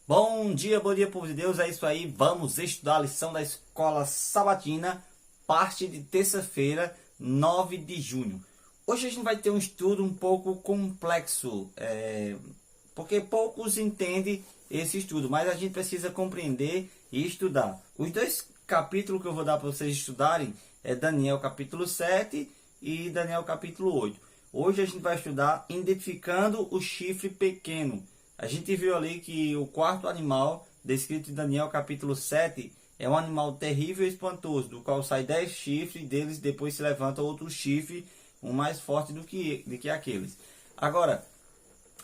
Bom dia, povo de Deus, é isso aí, vamos estudar a lição da Escola Sabatina, parte de terça-feira, 9 de junho. Hoje a gente vai ter um estudo um pouco complexo, porque poucos entendem esse estudo, mas a gente precisa compreender e estudar. Os dois capítulos que eu vou dar para vocês estudarem é Daniel capítulo 7 e Daniel capítulo 8. Hoje a gente vai estudar identificando o chifre pequeno. A gente viu ali que o quarto animal, descrito em Daniel capítulo 7, é um animal terrível e espantoso, do qual sai 10 chifres, e deles depois se levanta outro chifre, um mais forte do que aqueles. Agora,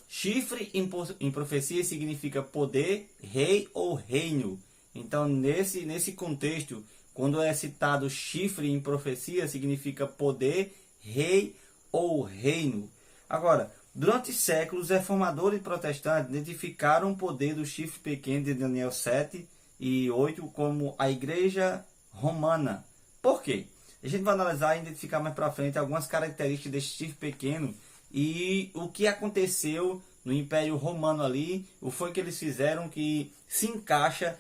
chifre em profecia significa poder, rei ou reino. Então, nesse contexto, quando é citado chifre em profecia, significa poder, rei ou reino. Agora, durante séculos, reformadores e protestantes identificaram o poder do chifre pequeno de Daniel 7 e 8 como a igreja romana. Por quê? A gente vai analisar e identificar mais para frente algumas características desse chifre pequeno e o que aconteceu no Império Romano ali, o foi que eles fizeram que se encaixa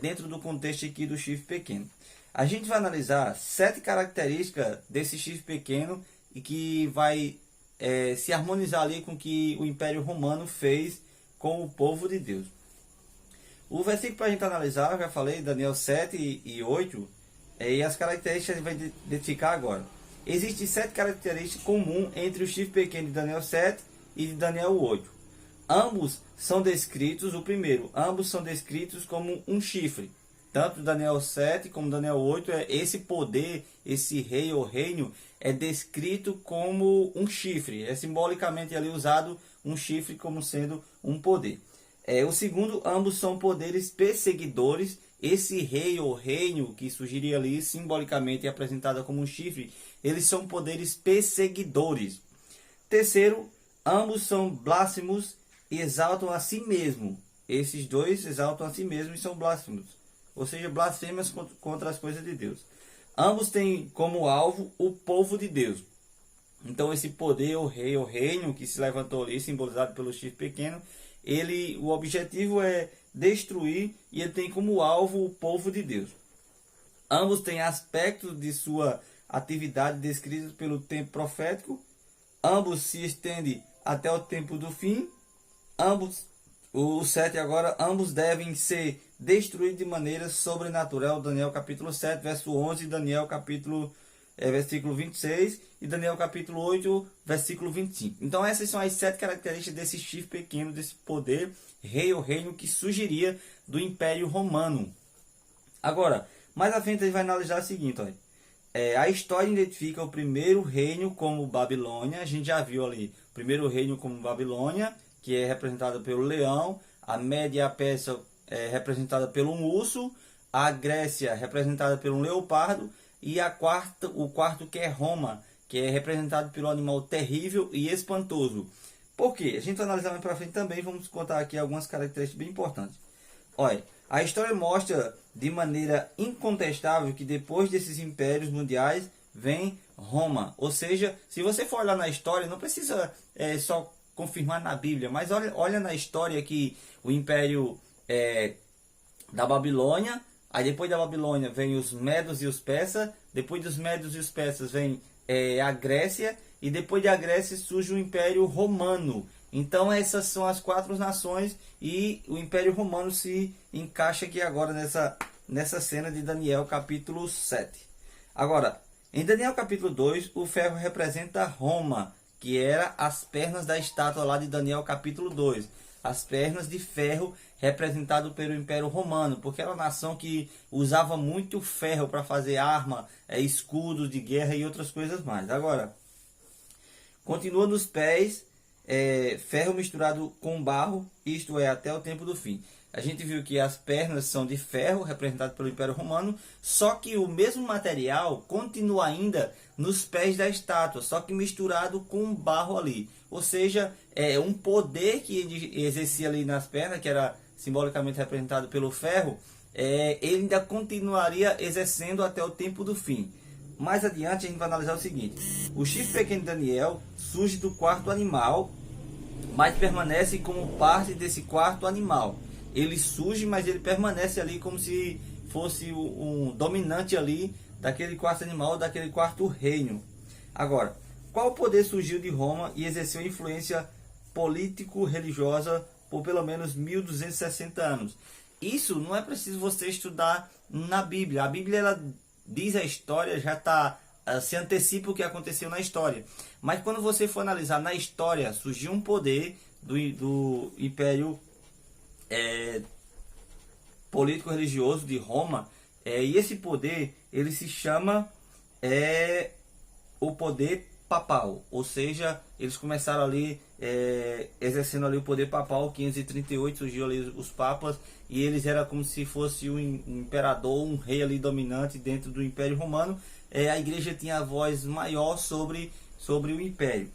dentro do contexto aqui do chifre pequeno. A gente vai analisar 7 características desse chifre pequeno e que vai se harmonizar ali com o que o Império Romano fez com o povo de Deus. O versículo para a gente analisar, eu já falei, Daniel 7 e 8, e as características a gente vai identificar agora. Existem 7 características comuns entre o chifre pequeno de Daniel 7 e de Daniel 8. Ambos são descritos, ambos são descritos como um chifre. Tanto Daniel 7 como Daniel 8, esse poder, esse rei ou reino, é descrito como um chifre. É simbolicamente ali usado um chifre como sendo um poder. O segundo, ambos são poderes perseguidores. Esse rei ou reino que surgiria ali, simbolicamente apresentado como um chifre, eles são poderes perseguidores. Terceiro, ambos são blasfemos e exaltam a si mesmo. Esses dois exaltam a si mesmo e são blasfemos, ou seja, blasfêmias contra as coisas de Deus. Ambos têm como alvo o povo de Deus. Então esse poder, o rei ou reino que se levantou ali, simbolizado pelo chifre pequeno, o objetivo é destruir e ele tem como alvo o povo de Deus. Ambos têm aspectos de sua atividade descritos pelo tempo profético. Ambos se estendem até o tempo do fim. O 7 agora, ambos devem ser destruídos de maneira sobrenatural. Daniel capítulo 7, verso 11, Daniel versículo 26 e Daniel capítulo 8, versículo 25. Então essas são as 7 características desse chifre pequeno, desse poder, rei ou reino que surgiria do Império Romano. Agora, mais à frente a gente vai analisar o seguinte, olha. A história identifica o primeiro reino como Babilônia. A gente já viu ali o primeiro reino como Babilônia, que é representada pelo leão, a Média e a Pérsia é representada pelo urso, a Grécia representada pelo leopardo e o quarto que é Roma, que é representado pelo animal terrível e espantoso. Por quê? A gente vai analisar mais para frente também, vamos contar aqui algumas características bem importantes. Olha, a história mostra de maneira incontestável que depois desses impérios mundiais vem Roma. Ou seja, se você for olhar na história, não precisa só confirmar na Bíblia, mas olha na história que o império da Babilônia, aí depois da Babilônia vem os medos e os persas, depois dos medos e os persas vem a Grécia, e depois da Grécia surge o Império Romano. Então essas são as 4 nações e o Império Romano se encaixa aqui agora nessa cena de Daniel capítulo 7. Agora, em Daniel capítulo 2, o ferro representa Roma, que era as pernas da estátua lá de Daniel capítulo 2. As pernas de ferro representado pelo Império Romano, porque era uma nação que usava muito ferro para fazer arma, escudos de guerra e outras coisas mais. Agora, continua nos pés, ferro misturado com barro, isto é, até o tempo do fim. A gente viu que as pernas são de ferro, representado pelo Império Romano, só que o mesmo material continua ainda nos pés da estátua, só que misturado com barro ali. Ou seja, um poder que ele exercia ali nas pernas, que era simbolicamente representado pelo ferro, ele ainda continuaria exercendo até o tempo do fim. Mais adiante a gente vai analisar o seguinte: o chifre pequeno de Daniel surge do quarto animal, mas permanece como parte desse quarto animal. ele surge, mas ele permanece ali como se fosse um dominante ali daquele quarto animal, daquele quarto reino. Agora, qual poder surgiu de Roma e exerceu influência político-religiosa por pelo menos 1260 anos? Isso não é preciso você estudar na Bíblia. A Bíblia, ela diz a história, já está, se antecipa o que aconteceu na história. Mas quando você for analisar na história, surgiu um poder do Império político-religioso de Roma, e esse poder, ele se chama o poder papal, ou seja, eles começaram ali exercendo ali o poder papal. 538 surgiu ali os papas, e eles eram como se fosse um imperador, um rei ali dominante dentro do Império Romano. A igreja tinha a voz maior sobre o império.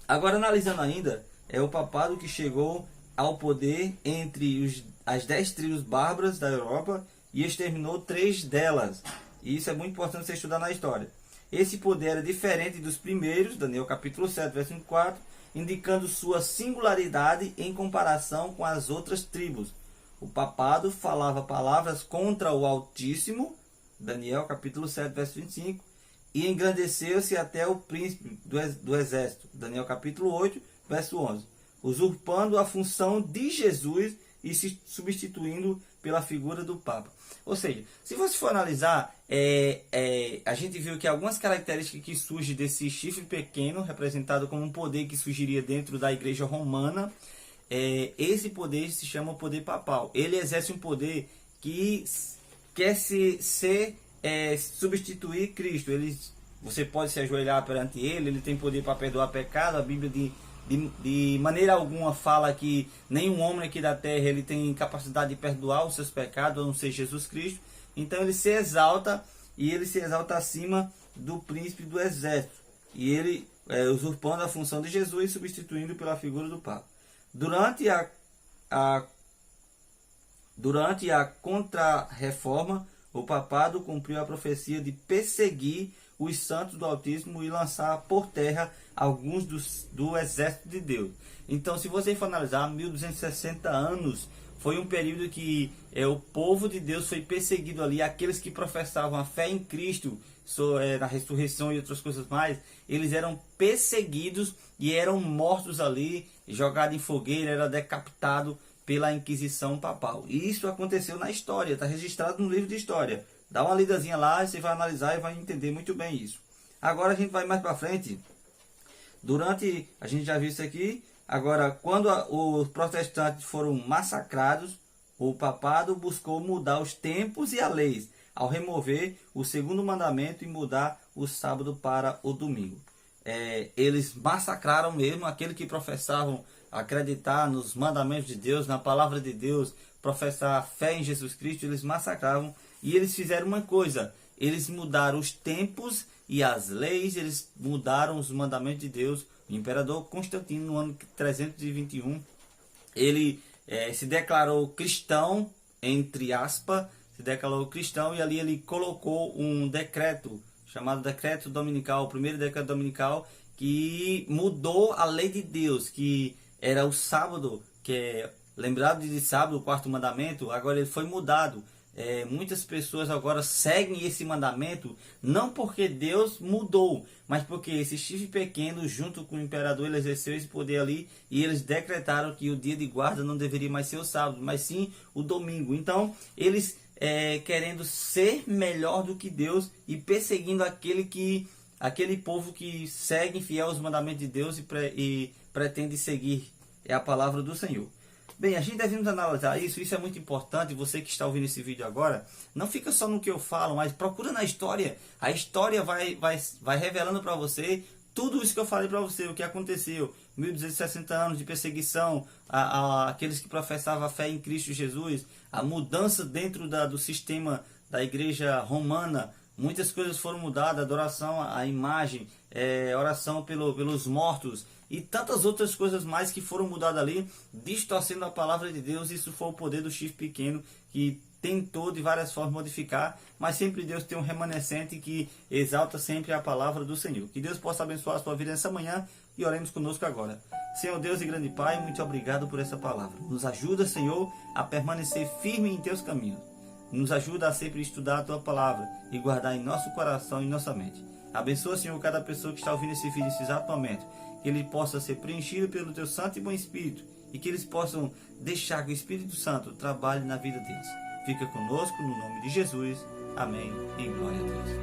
Agora, analisando ainda, o papado que chegou ao poder entre as 10 tribos bárbaras da Europa e exterminou 3 delas. E isso é muito importante você estudar na história. Esse poder era diferente dos primeiros, Daniel capítulo 7, versículo 4, indicando sua singularidade em comparação com as outras tribos. O papado falava palavras contra o Altíssimo, Daniel capítulo 7, versículo 25, e engrandeceu-se até o príncipe do exército, Daniel capítulo 8, verso 11, usurpando a função de Jesus e se substituindo pela figura do Papa. Ou seja, se você for analisar, a gente viu que algumas características que surgem desse chifre pequeno, representado como um poder que surgiria dentro da igreja romana, esse poder se chama poder papal. Ele exerce um poder que quer substituir Cristo. Você pode se ajoelhar perante ele tem poder para perdoar pecado. A Bíblia de maneira alguma fala que nenhum homem aqui da terra ele tem capacidade de perdoar os seus pecados, a não ser Jesus Cristo. Então ele se exalta, e ele se exalta acima do príncipe do exército, e ele usurpando a função de Jesus e substituindo pela figura do Papa. Durante a Contra-Reforma, o papado cumpriu a profecia de perseguir os santos do Altíssimo e lançar por terra alguns do exército de Deus. Então, se você for analisar, 1260 anos foi um período que o povo de Deus foi perseguido ali. Aqueles que professavam a fé em Cristo, na ressurreição e outras coisas mais, eles eram perseguidos e eram mortos ali, jogados em fogueira, era decapitado pela Inquisição Papal. E isso aconteceu na história, está registrado no livro de história. Dá uma lidazinha lá, você vai analisar e vai entender muito bem isso. Agora a gente vai mais para frente. A gente já viu isso aqui. Agora, quando os protestantes foram massacrados, o papado buscou mudar os tempos e a leis, ao remover o segundo mandamento e mudar o sábado para o domingo. Eles massacraram mesmo aqueles que professavam acreditar nos mandamentos de Deus, na palavra de Deus, professar fé em Jesus Cristo. Eles massacravam, e eles fizeram uma coisa: eles mudaram os tempos e as leis, eles mudaram os mandamentos de Deus. O imperador Constantino, no ano 321, ele se declarou cristão, entre aspas, se declarou cristão, e ali ele colocou um decreto, chamado decreto dominical, o primeiro decreto dominical, que mudou a lei de Deus, que era o sábado, que é lembrado de sábado, o quarto mandamento. Agora ele foi mudado. Muitas pessoas agora seguem esse mandamento, não porque Deus mudou, mas porque esse chifre pequeno, junto com o imperador, ele exerceu esse poder ali, e eles decretaram que o dia de guarda não deveria mais ser o sábado, mas sim o domingo. Então eles querendo ser melhor do que Deus e perseguindo aquele povo que segue fiel aos mandamentos de Deus e pretende seguir a palavra do Senhor. Bem, a gente deve analisar isso é muito importante. Você que está ouvindo esse vídeo agora, não fica só no que eu falo, mas procura na história. A história vai revelando para você tudo isso que eu falei para você, o que aconteceu. 1260 anos de perseguição àqueles que professavam a fé em Cristo Jesus, a mudança dentro do sistema da igreja romana. Muitas coisas foram mudadas, adoração à imagem, oração pelos mortos, e tantas outras coisas mais que foram mudadas ali, distorcendo a palavra de Deus. Isso foi o poder do chifre pequeno, que tentou de várias formas modificar, mas sempre Deus tem um remanescente que exalta sempre a palavra do Senhor. Que Deus possa abençoar a sua vida nessa manhã, e oremos conosco agora. Senhor Deus e grande Pai, muito obrigado por essa palavra. Nos ajuda, Senhor, a permanecer firme em teus caminhos. Nos ajuda a sempre estudar a tua palavra e guardar em nosso coração e em nossa mente. Abençoa, Senhor, cada pessoa que está ouvindo esse vídeo nesse exato momento, que ele possa ser preenchido pelo teu santo e bom Espírito e que eles possam deixar que o Espírito Santo trabalhe na vida deles. Fica conosco no nome de Jesus. Amém e glória a Deus.